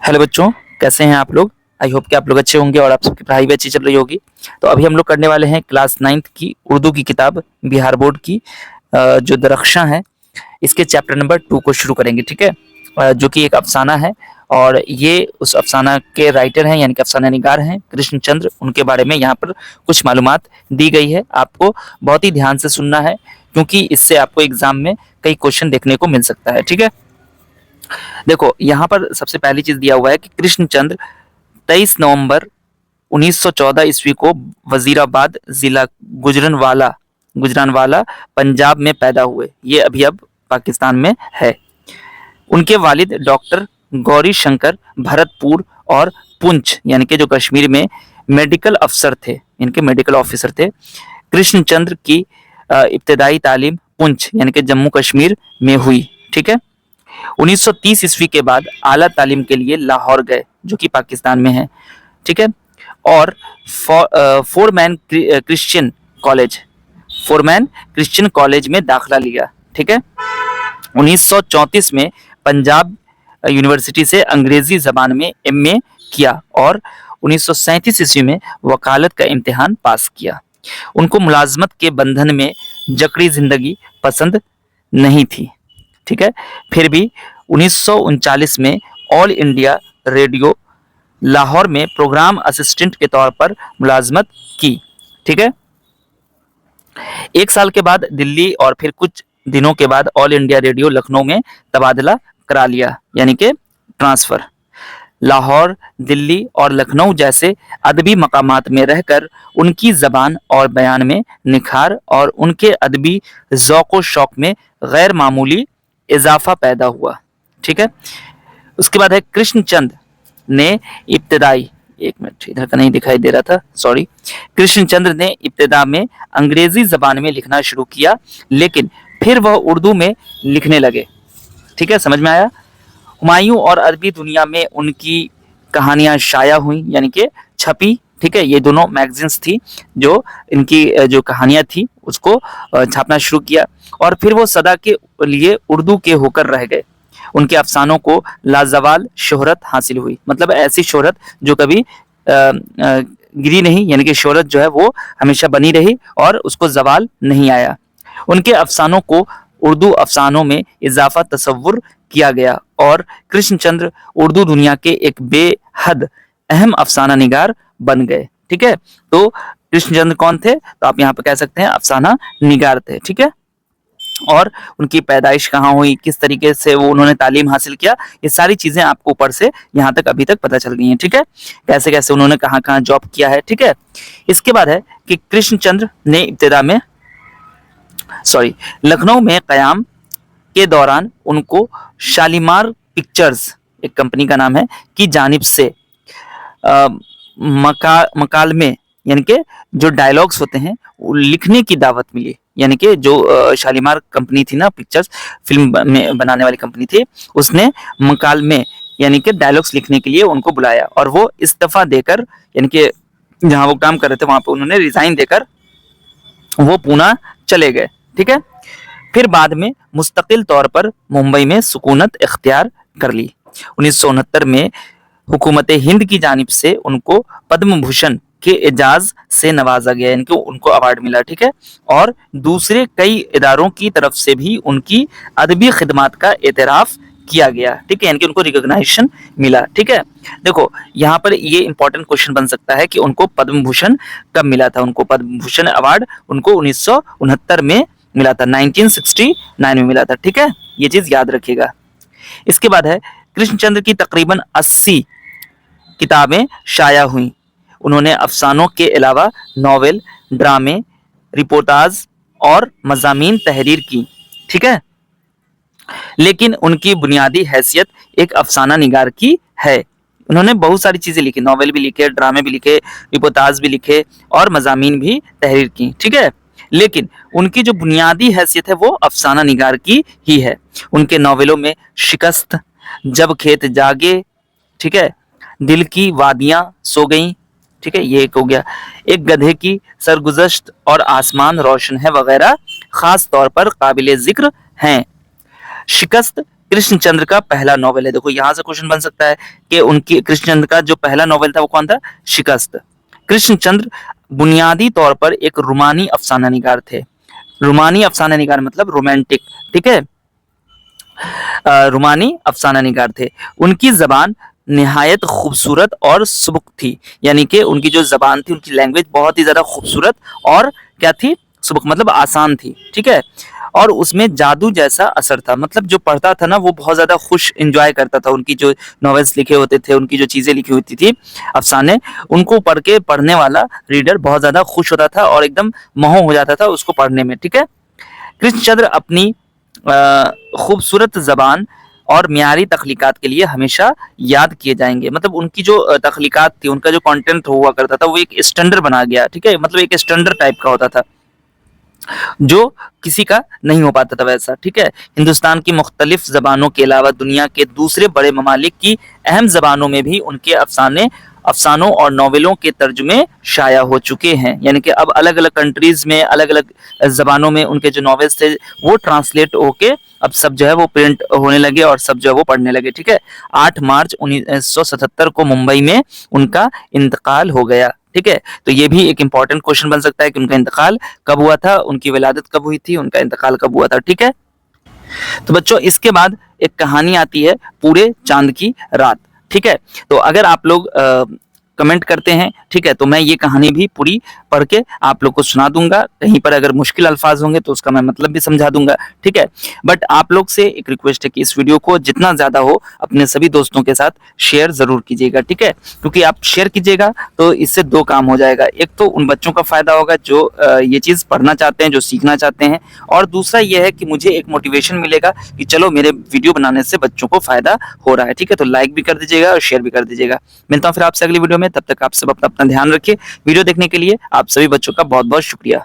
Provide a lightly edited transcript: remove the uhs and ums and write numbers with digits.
Hello बच्चों, कैसे हैं आप लोग। आई होप कि आप लोग अच्छे होंगे और आप सबकी पढ़ाई भी अच्छी चल रही होगी। तो अभी हम लोग करने वाले हैं क्लास 9th की उर्दू की किताब बिहार बोर्ड की जो दरख्शां है, इसके चैप्टर नंबर 2 को शुरू करेंगे। ठीक है। जो कि एक अफसाना है और ये उस अफसाना के राइटर हैं, यानी कि अफसाना निगार हैं कृष्णचंद्र। उनके बारे में यहाँ पर कुछ मालूमात दी गई है। आपको बहुत ही ध्यान से सुनना है क्योंकि इससे आपको एग्जाम में कई क्वेश्चन देखने को मिल सकता है। ठीक है। देखो, यहाँ पर सबसे पहली चीज दिया हुआ है कि कृष्णचंद्र 23 नवंबर 1914 ईस्वी को वजीराबाद जिला गुजरानवाला पंजाब में पैदा हुए। ये अभी अब पाकिस्तान में है। उनके वालिद डॉक्टर गौरी शंकर भरतपुर और पुंछ यानी कि जो कश्मीर में मेडिकल अफसर थे, इनके मेडिकल ऑफिसर थे। कृष्णचंद्र की इब्तदाई तालीम पुंछ यानी कि जम्मू कश्मीर में हुई। ठीक है। 1930 ईस्वी के बाद आला तालीम के लिए लाहौर गए, जो कि पाकिस्तान में है। ठीक है। और फोरमैन क्रिश्चियन कॉलेज में दाखिला लिया। ठीक है। 1934 में पंजाब यूनिवर्सिटी से अंग्रेजी जबान में एमए किया और 1937 ईस्वी में वकालत का इम्तिहान पास किया। उनको मुलाजमत के बंधन में जकड़ी जिंदगी पसंद नहीं थी। ठीक है। फिर भी 1939 में ऑल इंडिया रेडियो लाहौर में प्रोग्राम असिस्टेंट के तौर पर मुलाजमत की। ठीक है। एक साल के बाद दिल्ली और फिर कुछ दिनों के बाद ऑल इंडिया रेडियो लखनऊ में तबादला करा लिया, यानी कि ट्रांसफर। लाहौर, दिल्ली और लखनऊ जैसे अदबी मकामात में रहकर उनकी जबान और बयान में निखार और उनके अदबी ज़ौक़ व शौक़ में गैर मामूली इजाफा पैदा हुआ। ठीक है। उसके बाद है कृष्णचंद्र ने इब्तदाई, एक मिनट इधर का नहीं दिखाई दे रहा था, सॉरी। कृष्णचंद्र ने इब्तदा में अंग्रेजी जबान में लिखना शुरू किया, लेकिन फिर वह उर्दू में लिखने लगे। ठीक है, समझ में आया। हुमायूं और अरबी दुनिया में उनकी कहानियां शाया हुई, यानी कि छपी। ठीक है। ये दोनों मैगजीन्स थी जो इनकी जो कहानियां थी उसको छापना शुरू किया और फिर वो सदा के लिए उर्दू के होकर रह गए। उनके अफसानों को लाजवाल शोहरत हासिल हुई, मतलब ऐसी शोहरत जो कभी गिरी नहीं, यानी कि शोहरत जो है वो हमेशा बनी रही और उसको जवाल नहीं आया। उनके अफसानों को उर्दू अफसानों में इजाफा तसव्वुर किया गया और कृष्णचंद्र उर्दू दुनिया के एक बेहद अहम अफसाना निगार बन गए। ठीक है। तो कृष्णचंद्र कौन थे, तो आप यहाँ पे कह सकते हैं अफसाना निगार थे। ठीक है। और उनकी पैदाइश कहाँ हुई, किस तरीके से वो उन्होंने तालीम हासिल किया, ये सारी चीजें आपको ऊपर से यहाँ तक अभी तक पता चल गई हैं। ठीक है। कैसे कैसे उन्होंने कहाँ कहाँ जॉब किया है। ठीक है। इसके बाद है कि कृष्णचंद्र ने इब्तिदा में लखनऊ में कयाम के दौरान उनको शालीमार पिक्चर्स, एक कंपनी का नाम है, की जानिब से मकालमे यानी कि जो डायलॉग्स होते हैं वो लिखने की दावत मिली। यानी कि जो शालीमार कंपनी थी ना, पिक्चर्स फिल्म में बनाने वाली कंपनी थी, उसने मकालमे यानी कि डायलॉग्स लिखने के लिए उनको बुलाया और वो इस्तीफा देकर, यानी कि जहां वो काम कर रहे थे वहां पे उन्होंने रिजाइन देकर वो पूना चले गए। ठीक है। फिर बाद में मुस्तकिल तौर पर मुंबई में सुकूनत इख्तियार कर ली। 1969 में हुकूमत हिंद की जानिब से उनको पद्म भूषण के एजाज से नवाजा गया, इनको उनको अवार्ड मिला। ठीक है। और दूसरे कई इदारों की तरफ से भी उनकी अदबी खिदमात का एतराफ़ किया गया। ठीक है। यानी कि उनको रिकॉग्नाइजेशन मिला। ठीक है। देखो, यहाँ पर ये इंपॉर्टेंट क्वेश्चन बन सकता है कि उनको पद्म भूषण कब मिला था। उनको पद्म भूषण अवार्ड उनको 1969 में मिला था, 1969 में मिला था। ठीक है। ये चीज याद रखिएगा। इसके बाद है कृष्णचंद्र की तकरीबन 80 किताबें शाया हुई। उन्होंने अफसानों के अलावा नॉवेल, ड्रामे, रिपोर्टाज और मज़ामीन तहरीर की। ठीक है। लेकिन उनकी बुनियादी हैसियत एक अफसाना निगार की है। उन्होंने बहुत सारी चीजें लिखी, नॉवेल भी लिखे, ड्रामे भी लिखे, रिपोर्टाज भी लिखे और मज़ामीन भी तहरीर की। ठीक है। लेकिन उनकी जो बुनियादी हैसियत है वो अफसाना निगार की ही है। उनके नॉवेलों में शिकस्त, जब खेत जागे, ठीक है, दिल की वादियां सो गईं, ठीक है, ये एक हो गया, एक गधे की सरगुजश्त और आसमान रोशन है वगैरह खास तौर पर काबिल जिक्र हैं। शिकस्त कृष्णचंद्र का पहला नॉवेल है। देखो यहां से क्वेश्चन बन सकता है कि उनकी कृष्णचंद्र का जो पहला नॉवेल था वो कौन था? शिकस्त। कृष्णचंद्र बुनियादी तौर पर एक रूमानी अफसाना निगार थे। रूमानी अफसाना निगार मतलब रोमांटिक, ठीक है, रूमानी अफसाना निगार थे। उनकी जबान निहायत खूबसूरत और सुबक थी, यानी कि उनकी जो जबान थी, उनकी लैंग्वेज बहुत ही ज्यादा खूबसूरत और क्या थी? सुबक मतलब आसान थी, ठीक है। और उसमें जादू जैसा असर था, मतलब जो पढ़ता था ना वो बहुत ज्यादा खुश एंजॉय करता था। उनकी जो नॉवेल्स लिखे होते थे, उनकी जो चीजें लिखी होती थी, अफसाने, उनको पढ़ के पढ़ने वाला रीडर बहुत ज्यादा खुश होता था और एकदम मोह हो जाता था उसको पढ़ने में, ठीक है। कृष्णचंद्र अपनी खूबसूरत जबान और म्यारी तख्लीकात के लिए हमेशा याद किए जाएंगे। मतलब उनकी जो तख्लीकात थी, उनका जो कंटेंट हुआ करता था वो एक स्टैंडर्ड बना गया, ठीक है, मतलब एक स्टैंडर्ड टाइप का होता था जो किसी का नहीं हो पाता था वैसा, ठीक है। हिंदुस्तान की मुख्तलिफ जबानों के अलावा दुनिया के दूसरे बड़े ममालिक की अहम जबानों में भी उनके अफसानों और नॉवेलों के तर्जुमे शाया हो चुके हैं, यानी कि अब अलग अलग कंट्रीज में अलग अलग जबानों में उनके जो नॉवेल्स थे वो ट्रांसलेट होके अब सब जो है वो प्रिंट होने लगे और सब जो है वो पढ़ने लगे, ठीक है। 8 मार्च 1977 को मुंबई में उनका इंतकाल हो गया, ठीक है। तो ये भी एक इंपॉर्टेंट क्वेश्चन बन सकता है कि उनका इंतकाल कब हुआ था, उनकी विलादत कब हुई थी, उनका इंतकाल कब हुआ था, ठीक है। तो बच्चों इसके बाद एक कहानी आती है पूरे चांद की रात, ठीक है। तो अगर आप लोग कमेंट करते हैं, ठीक है, तो मैं ये कहानी भी पूरी पढ़ के आप लोग को सुना दूंगा। कहीं पर अगर मुश्किल अल्फाज होंगे तो उसका मैं मतलब भी समझा दूंगा, ठीक है। बट आप लोग से एक रिक्वेस्ट है कि इस वीडियो को जितना ज्यादा हो अपने सभी दोस्तों के साथ शेयर जरूर कीजिएगा, ठीक है, क्योंकि आप शेयर कीजिएगा तो इससे दो काम हो जाएगा। एक तो उन बच्चों का फायदा होगा जो ये चीज पढ़ना चाहते हैं, जो सीखना चाहते हैं, और दूसरा ये है कि मुझे एक मोटिवेशन मिलेगा कि चलो मेरे वीडियो बनाने से बच्चों को फायदा हो रहा है, ठीक है। तो लाइक भी कर दीजिएगा और शेयर भी कर दीजिएगा। मिलता हूँ फिर आपसे अगली वीडियो में, तब तक आप सब अपना ध्यान रखिए। वीडियो देखने के लिए आप सभी बच्चों का बहुत बहुत शुक्रिया।